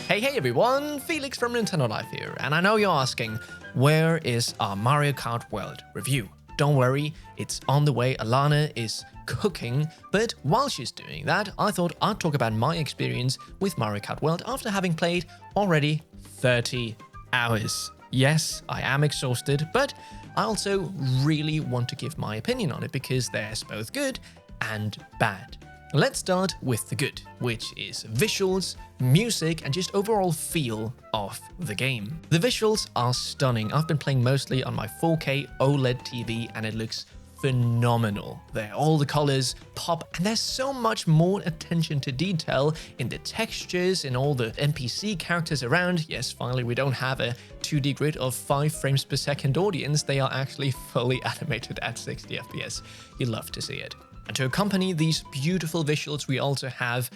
Hey everyone, Felix from Nintendo Life here, and I know you're asking, where is our Mario Kart World review? Don't worry, it's on the way. Alana is cooking, but while she's doing that, I thought I'd talk about my experience with Mario Kart World after having played already 30 hours. Yes, I am exhausted, but I also really want to give my opinion on it because there's both good and bad. Let's start with the good, which is visuals, music, and just overall feel of the game. The visuals are stunning. I've been playing mostly on my 4K OLED TV and it looks phenomenal. There, all the colors pop, and there's so much more attention to detail in the textures, in all the NPC characters around. Yes, finally, we don't have a 2D grid of 5 frames per second audience. They are actually fully animated at 60 FPS. You love to see it. And to accompany these beautiful visuals, we also have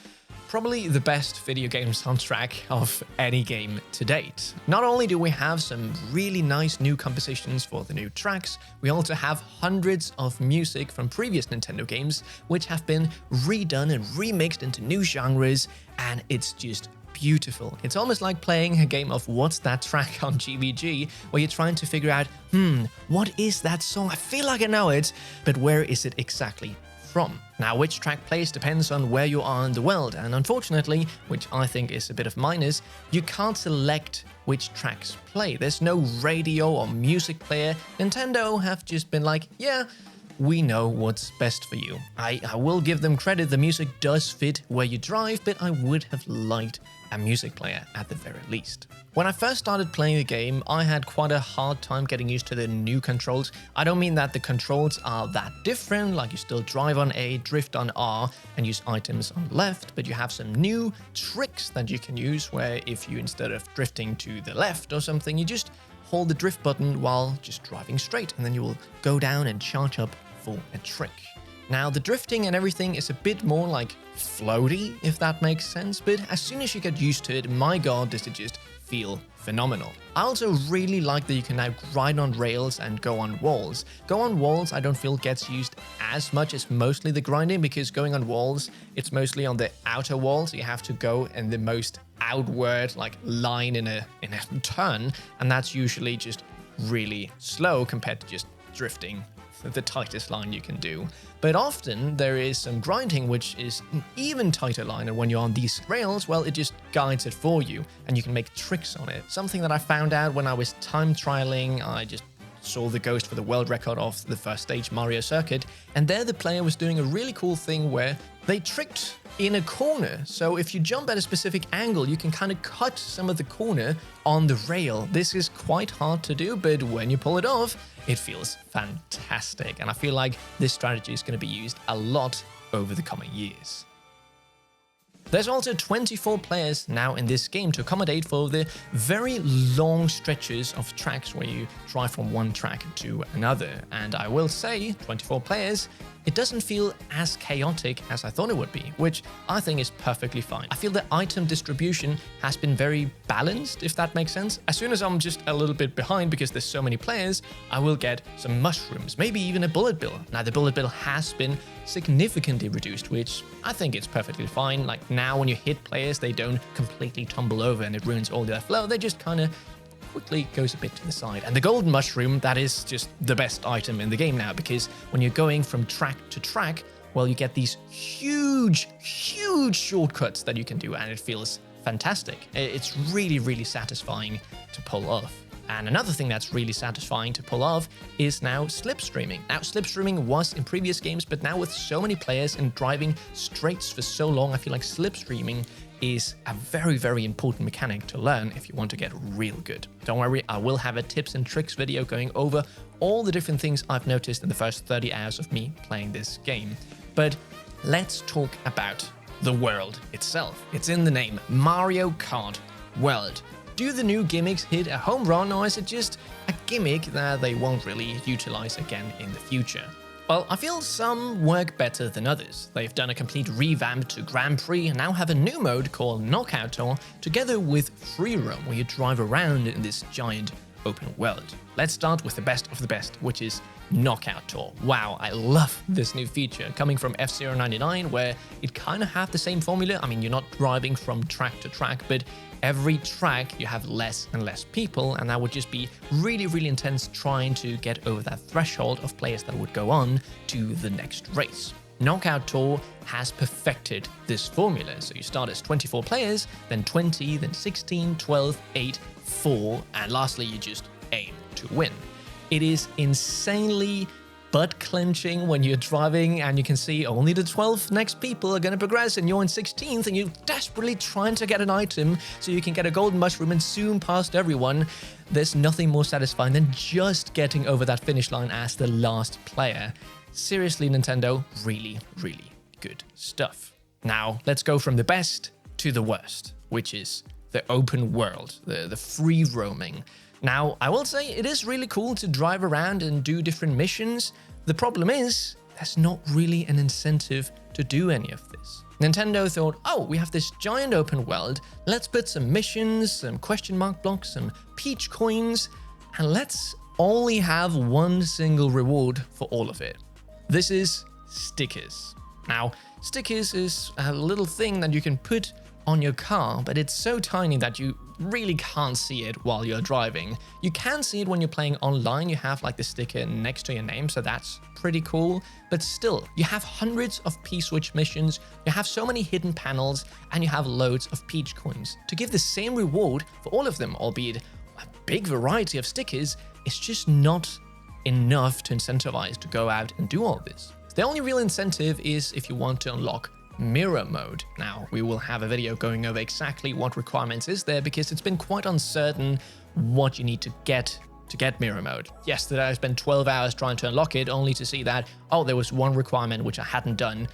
probably the best video game soundtrack of any game to date. Not only do we have some really nice new compositions for the new tracks, we also have hundreds of music from previous Nintendo games, which have been redone and remixed into new genres, and it's just beautiful. It's almost like playing a game of What's That Track on GVG, where you're trying to figure out, what is that song? I feel like I know it, but where is it exactly from? Now, which track plays depends on where you are in the world, and unfortunately, which I think is a bit of minus, you can't select which tracks play. There's no radio or music player. Nintendo have just been like, yeah, we know what's best for you. I will give them credit, the music does fit where you drive, but I would have liked a music player at the very least. When I first started playing the game, I had quite a hard time getting used to the new controls. I don't mean that the controls are that different, like you still drive on A, drift on R, and use items on left, but you have some new tricks that you can use where if you, instead of drifting to the left or something, you just hold the drift button while just driving straight, and then you will go down and charge up for a trick. Now, the drifting and everything is a bit more like floaty, if that makes sense, but as soon as you get used to it, my god, does it just feel phenomenal. I also really like that you can now grind on rails and go on walls. Go on walls I don't feel gets used as much as mostly the grinding, because going on walls, it's mostly on the outer wall, so you have to go in the most outward like line in a turn, and that's usually just really slow compared to just drifting the tightest line you can do. But often there is some grinding which is an even tighter line, and when you're on these rails, well, it just guides it for you and you can make tricks on it. Something that I found out when I was time trialing, I just saw the ghost for the world record of the first stage Mario Circuit, and there the player was doing a really cool thing where they tricked in a corner. So if you jump at a specific angle, you can kind of cut some of the corner on the rail. This is quite hard to do, but when you pull it off, it feels fantastic. And I feel like this strategy is going to be used a lot over the coming years. There's also 24 players now in this game to accommodate for the very long stretches of tracks where you drive from one track to another. And I will say, 24 players, it doesn't feel as chaotic as I thought it would be, which I think is perfectly fine. I feel the item distribution has been very balanced, if that makes sense. As soon as I'm just a little bit behind because there's so many players, I will get some mushrooms, maybe even a bullet bill. Now, the bullet bill has been significantly reduced, which I think is perfectly fine. Like now when you hit players, they don't completely tumble over and it ruins all their flow. They just kind of quickly goes a bit to the side. And the golden mushroom, that is just the best item in the game now, because when you're going from track to track, well, you get these huge shortcuts that you can do, and it feels fantastic. It's really, really satisfying to pull off. And another thing that's really satisfying to pull off is now slipstreaming. Now, slipstreaming was in previous games, but now with so many players and driving straights for so long, I feel like slipstreaming is a very, very important mechanic to learn if you want to get real good. Don't worry, I will have a tips and tricks video going over all the different things I've noticed in the first 30 hours of me playing this game. But let's talk about the world itself. It's in the name, Mario Kart World. Do the new gimmicks hit a home run, or is it just a gimmick that they won't really utilize again in the future? Well, I feel some work better than others. They've done a complete revamp to Grand Prix and now have a new mode called Knockout Tour, together with Free Roam, where you drive around in this giant open world. Let's start with the best of the best, which is Knockout Tour. Wow, I love this new feature coming from F-Zero 99, where it kind of have the same formula. I mean, you're not driving from track to track, but every track you have less and less people, and that would just be really, really intense trying to get over that threshold of players that would go on to the next race. Knockout Tour has perfected this formula. So you start as 24 players, then 20, then 16, 12, 8, 4, and lastly, you just aim to win. It is insanely butt-clenching when you're driving and you can see only the 12 next people are going to progress and you're in 16th and you're desperately trying to get an item so you can get a golden mushroom and zoom past everyone. There's nothing more satisfying than just getting over that finish line as the last player. Seriously, Nintendo, really, really good stuff. Now, let's go from the best to the worst, which is the open world, the free roaming. Now, I will say it is really cool to drive around and do different missions. The problem is, there's not really an incentive to do any of this. Nintendo thought, oh, we have this giant open world, let's put some missions, some question mark blocks, some peach coins, and let's only have one single reward for all of it. This is stickers. Now, stickers is a little thing that you can put on your car, but it's so tiny that you really can't see it while you're driving. You can see it when you're playing online. You have like the sticker next to your name, so that's pretty cool. But still, you have hundreds of P-Switch missions, you have so many hidden panels, and you have loads of peach coins. To give the same reward for all of them, albeit a big variety of stickers, it's just not enough to incentivize to go out and do all this. The only real incentive is if you want to unlock mirror mode. Now, we will have a video going over exactly what requirements is there because it's been quite uncertain what you need to get mirror mode. Yesterday, I spent 12 hours trying to unlock it only to see that, oh, there was one requirement which I hadn't done.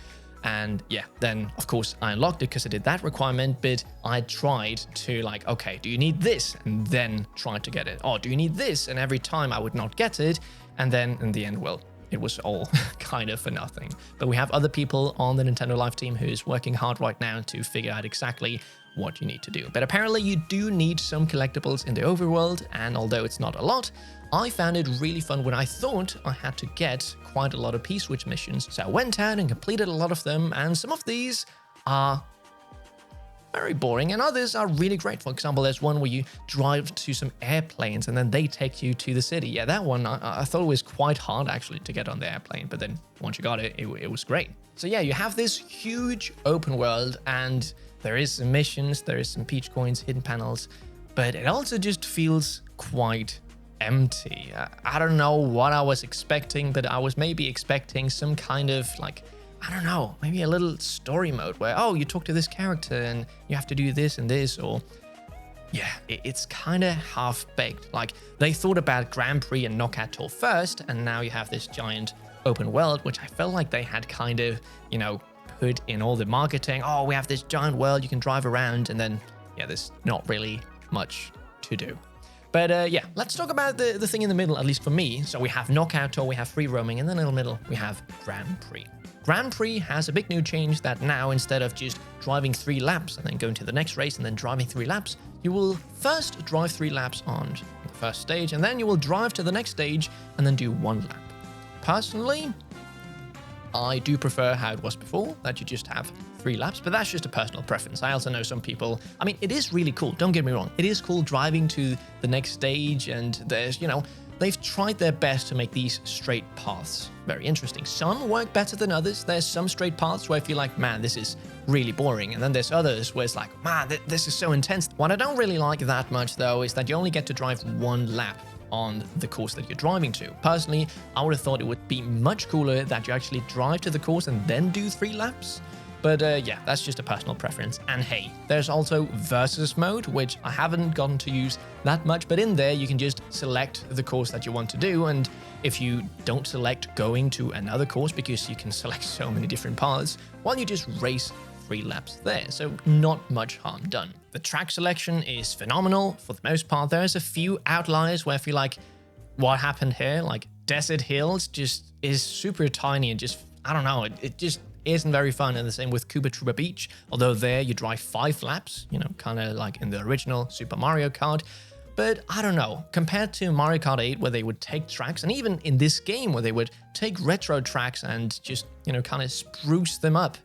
And yeah, then of course I unlocked it because I did that requirement, but I tried to like, okay, do you need this? And then try to get it. Oh, do you need this? And every time I would not get it. And then in the end, well, it was all kind of for nothing. But we have other people on the Nintendo Live team who's working hard right now to figure out exactly what you need to do. But apparently you do need some collectibles in the overworld, and although it's not a lot, I found it really fun when I thought I had to get quite a lot of P-Switch missions. So I went out and completed a lot of them, and some of these are very boring and others are really great. For example, there's one where you drive to some airplanes and then they take you to the city. Yeah, that one I thought it was quite hard actually to get on the airplane, but then once you got it, it was great. So yeah, you have this huge open world and there is some missions, there is some peach coins, hidden panels, but it also just feels quite empty. I don't know what I was expecting, but I was maybe expecting some kind of like, I don't know, maybe a little story mode where, oh, you talk to this character and you have to do this and this, or yeah, it's kind of half-baked. Like, they thought about Grand Prix and Knockout Tour first, and now you have this giant open world, which I felt like they had kind of, you know, put in all the marketing. Oh, we have this giant world, you can drive around, and then, yeah, there's not really much to do. But yeah, let's talk about the thing in the middle, at least for me. So we have Knockout Tour, we have free roaming, and then in the middle, we have Grand Prix. Grand Prix has a big new change that now, instead of just driving 3 laps and then going to the next race and then driving 3 laps, you will first drive 3 laps on the first stage, and then you will drive to the next stage and then do 1 lap. Personally, I do prefer how it was before, that you just have 3 laps, but that's just a personal preference. I also know some people, I mean, it is really cool, don't get me wrong. It is cool driving to the next stage, and there's, you know, they've tried their best to make these straight paths very interesting. Some work better than others. There's some straight paths where I feel like, man, this is really boring. And then there's others where it's like, man, this is so intense. What I don't really like that much, though, is that you only get to drive 1 lap on the course that you're driving to. Personally, I would have thought it would be much cooler that you actually drive to the course and then do 3 laps. But yeah, that's just a personal preference. And hey, there's also versus mode, which I haven't gotten to use that much, but in there you can just select the course that you want to do. And if you don't select going to another course, because you can select so many different paths, well, you just race 3 laps there. So not much harm done. The track selection is phenomenal for the most part. There's a few outliers where I feel like what happened here, like Desert Hills, just is super tiny and just, I don't know, it just isn't very fun. And the same with Koopa Troopa Beach, although there you drive 5 laps, you know, kind of like in the original Super Mario Kart. but I don't know, compared to Mario Kart 8 where they would take tracks, and even in this game where they would take retro tracks and just, kind of spruce them up,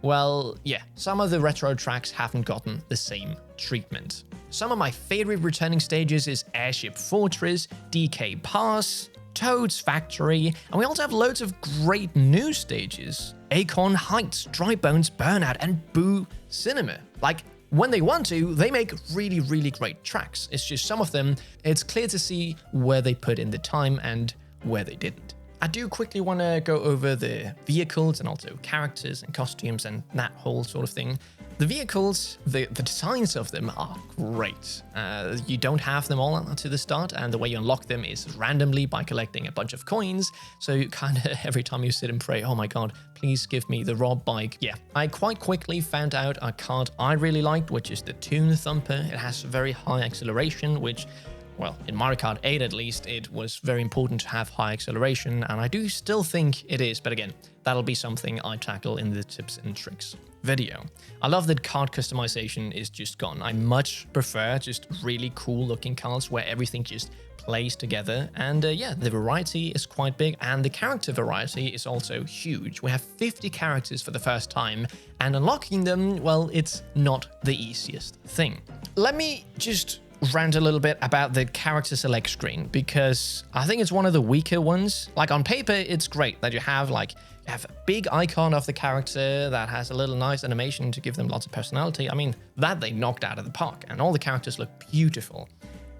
well, yeah, some of the retro tracks haven't gotten the same treatment. Some of my favorite returning stages is Airship Fortress, DK Pass, Toad's Factory, and we also have loads of great new stages. Acorn Heights, Dry Bones Burnout, and Boo Cinema. Like, when they want to, they make really, really great tracks. It's just some of them, it's clear to see where they put in the time and where they didn't. I do quickly want to go over the vehicles and also characters and costumes and that whole sort of thing. The vehicles, the designs of them are great. You don't have them all to the start, and the way you unlock them is randomly by collecting a bunch of coins. So you kind of, every time you sit and pray, oh my god, please give me the Rob bike. Yeah, I quite quickly found out a card I really liked, which is the Toon Thumper. It has very high acceleration, which, well, in Mario Kart 8 at least, it was very important to have high acceleration, and I do still think it is, but again, that'll be something I tackle in the tips and tricks video. I love that card customization is just gone. I much prefer just really cool looking cards where everything just plays together, and yeah, the variety is quite big, and the character variety is also huge. We have 50 characters for the first time, and unlocking them, well, it's not the easiest thing. Let me just rant a little bit about the character select screen, because I think it's one of the weaker ones. Like, on paper, it's great that you have a big icon of the character that has a little nice animation to give them lots of personality. I mean, that they knocked out of the park, and all the characters look beautiful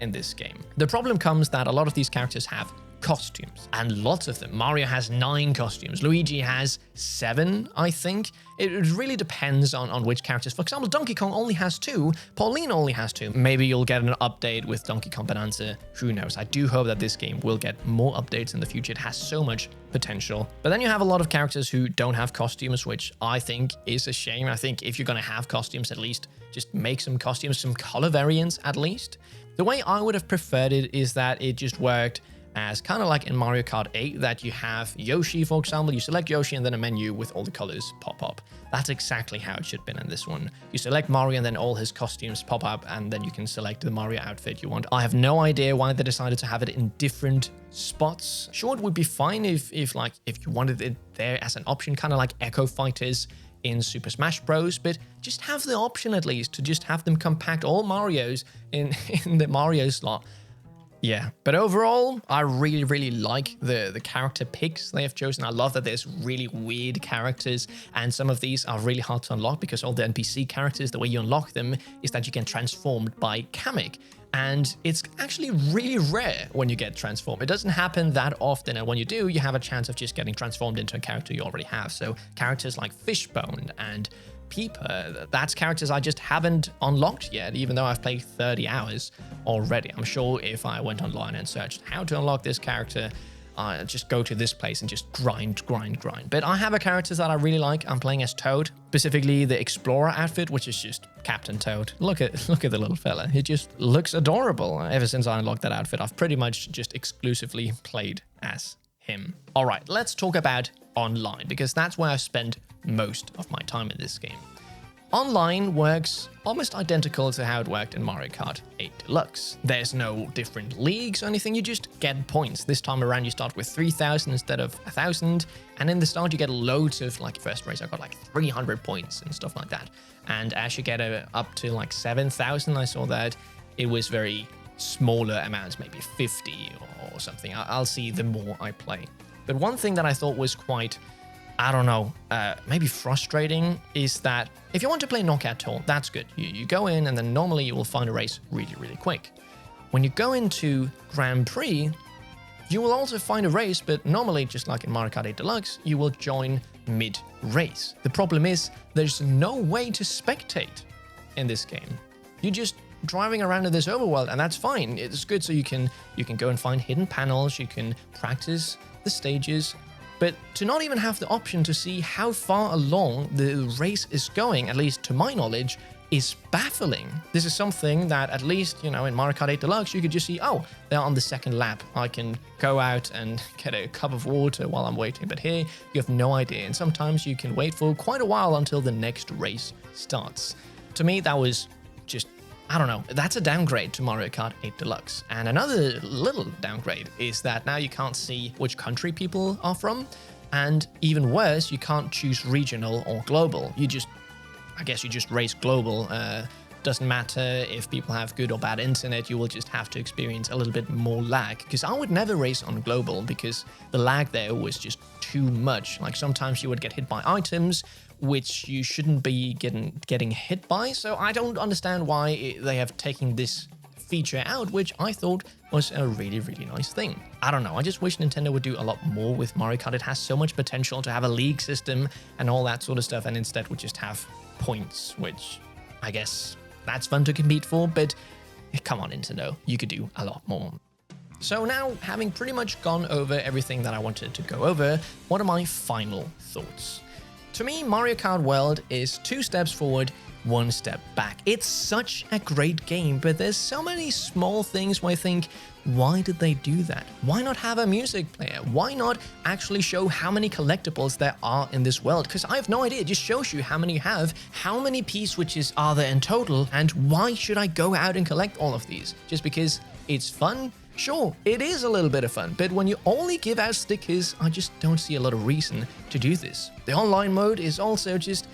in this game. The problem comes that a lot of these characters have costumes, and lots of them. Mario has 9 costumes. Luigi has 7, I think. It really depends on which characters. For example, Donkey Kong only has 2. Pauline only has 2. Maybe you'll get an update with Donkey Kong Bonanza. Who knows? I do hope that this game will get more updates in the future. It has so much potential. But then you have a lot of characters who don't have costumes, which I think is a shame. I think if you're going to have costumes, at least just make some costumes, some color variants at least. The way I would have preferred it is that it just worked as kind of like in Mario Kart 8, that you have Yoshi, for example. You select Yoshi and then a menu with all the colors pop up. That's exactly how it should have been in this one. You select Mario and then all his costumes pop up, and then you can select the Mario outfit you want. I have no idea why they decided to have it in different spots. Sure, it would be fine if you wanted it there as an option, kind of like Echo Fighters in Super Smash Bros, but just have the option at least to just have them compact all Marios in the Mario slot. Yeah, but overall, I really, really like the character picks they have chosen. I love that there's really weird characters, and some of these are really hard to unlock because all the NPC characters, the way you unlock them is that you get transformed by Kamek. And it's actually really rare when you get transformed. It doesn't happen that often, and when you do, you have a chance of just getting transformed into a character you already have. So characters like Fishbone and Peeper, that's characters I just haven't unlocked yet, even though I've played 30 hours already. I'm sure if I went online and searched how to unlock this character, just go to this place and just grind. But I have a character that I really like. I'm playing as Toad, specifically the Explorer outfit, which is just Captain Toad. Look at the little fella. He just looks adorable. Ever since I unlocked that outfit, I've pretty much just exclusively played as him. All right, let's talk about online, because that's where I've spent most of my time in this game. Online works almost identical to how it worked in Mario Kart 8 Deluxe. There's no different leagues or anything, you just get points. This time around you start with 3,000 instead of 1,000, and in the start you get loads of, like, first race I got like 300 points and stuff like that. And as you get up to like 7,000, I saw that it was very smaller amounts, maybe 50 or something. I'll see the more I play. But one thing that I thought was quite, I don't know, maybe frustrating, is that if you want to play Knockout Tour, that's good. You go in and then normally you will find a race really, really quick. When you go into Grand Prix, you will also find a race, but normally, just like in Mario Kart 8 Deluxe, you will join mid-race. The problem is there's no way to spectate in this game. You're just driving around in this overworld, and that's fine. It's good, so you can go and find hidden panels, you can practice the stages, but to not even have the option to see how far along the race is going, at least to my knowledge, is baffling. This is something that at least, in Mario Kart 8 Deluxe, you could just see, oh, they're on the second lap. I can go out and get a cup of water while I'm waiting. But here, you have no idea. And sometimes you can wait for quite a while until the next race starts. To me, that was just I don't know, that's a downgrade to Mario Kart 8 Deluxe. And another little downgrade is that now you can't see which country people are from. And even worse, you can't choose regional or global. I guess you just race global. Doesn't matter if people have good or bad internet, you will just have to experience a little bit more lag. Because I would never race on global because the lag there was just too much. Like sometimes you would get hit by items which you shouldn't be getting hit by. So I don't understand why they have taken this feature out, which I thought was a really, really nice thing. I don't know, I just wish Nintendo would do a lot more with Mario Kart. It has so much potential to have a league system and all that sort of stuff, and instead would just have points, which I guess that's fun to compete for, but come on Nintendo, you could do a lot more. So now, having pretty much gone over everything that I wanted to go over, what are my final thoughts? To me, Mario Kart World is 2 steps forward, 1 step back. It's such a great game, but there's so many small things where I think, why did they do that? Why not have a music player? Why not actually show how many collectibles there are in this world? Because I have no idea. It just shows you how many you have, how many P-switches are there in total, and why should I go out and collect all of these? Just because it's fun? Sure, it is a little bit of fun, but when you only give out stickers, I just don't see a lot of reason to do this. The online mode is also just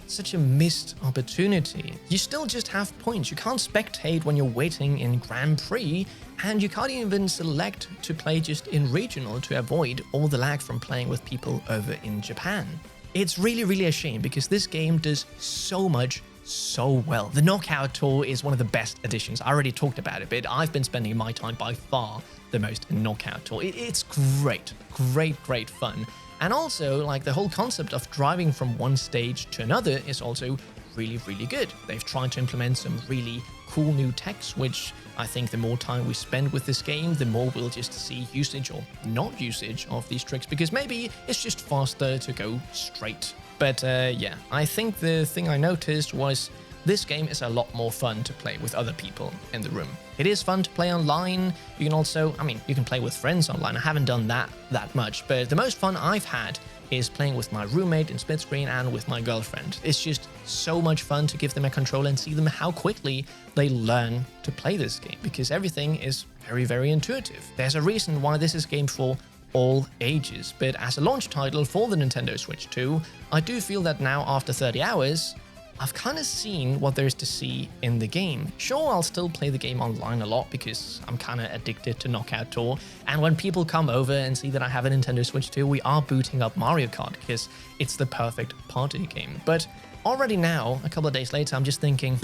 such a missed opportunity. You still just have points. You can't spectate when you're waiting in Grand Prix, and you can't even select to play just in regional to avoid all the lag from playing with people over in Japan. It's really, really a shame because this game does so much so well. The Knockout Tour is one of the best additions. I already talked about it, but I've been spending my time by far the most in Knockout Tour. It's great, great fun. And also, like, the whole concept of driving from one stage to another is also really, really good. They've tried to implement some really cool new techs, which I think the more time we spend with this game, the more we'll just see usage or not usage of these tricks, because maybe it's just faster to go straight. But yeah, I think the thing I noticed was this game is a lot more fun to play with other people in the room. It is fun to play online. You can also, you can play with friends online. I haven't done that much, but the most fun I've had is playing with my roommate in split screen and with my girlfriend. It's just so much fun to give them a controller and see them how quickly they learn to play this game, because everything is very, very intuitive. There's a reason why this is a game for all ages, but as a launch title for the Nintendo Switch 2, I do feel that now after 30 hours, I've kind of seen what there is to see in the game. Sure, I'll still play the game online a lot because I'm kind of addicted to Knockout Tour, and when people come over and see that I have a Nintendo Switch 2, we are booting up Mario Kart because it's the perfect party game. But already now, a couple of days later, I'm just thinking,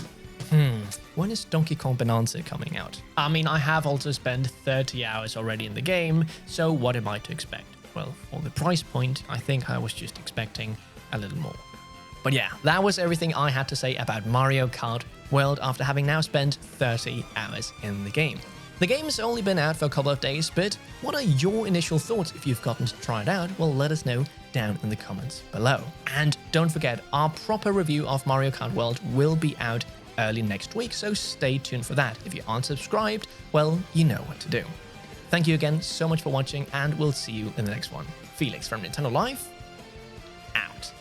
when is Donkey Kong Bonanza coming out? I have also spent 30 hours already in the game, so what am I to expect? Well, for the price point, I think I was just expecting a little more. But yeah, that was everything I had to say about Mario Kart World after having now spent 30 hours in the game. The game's only been out for a couple of days, but what are your initial thoughts if you've gotten to try it out? Well, let us know down in the comments below. And don't forget, our proper review of Mario Kart World will be out early next week, so stay tuned for that. If you aren't subscribed, well, you know what to do. Thank you again so much for watching, and we'll see you in the next one. Felix from Nintendo Life, out.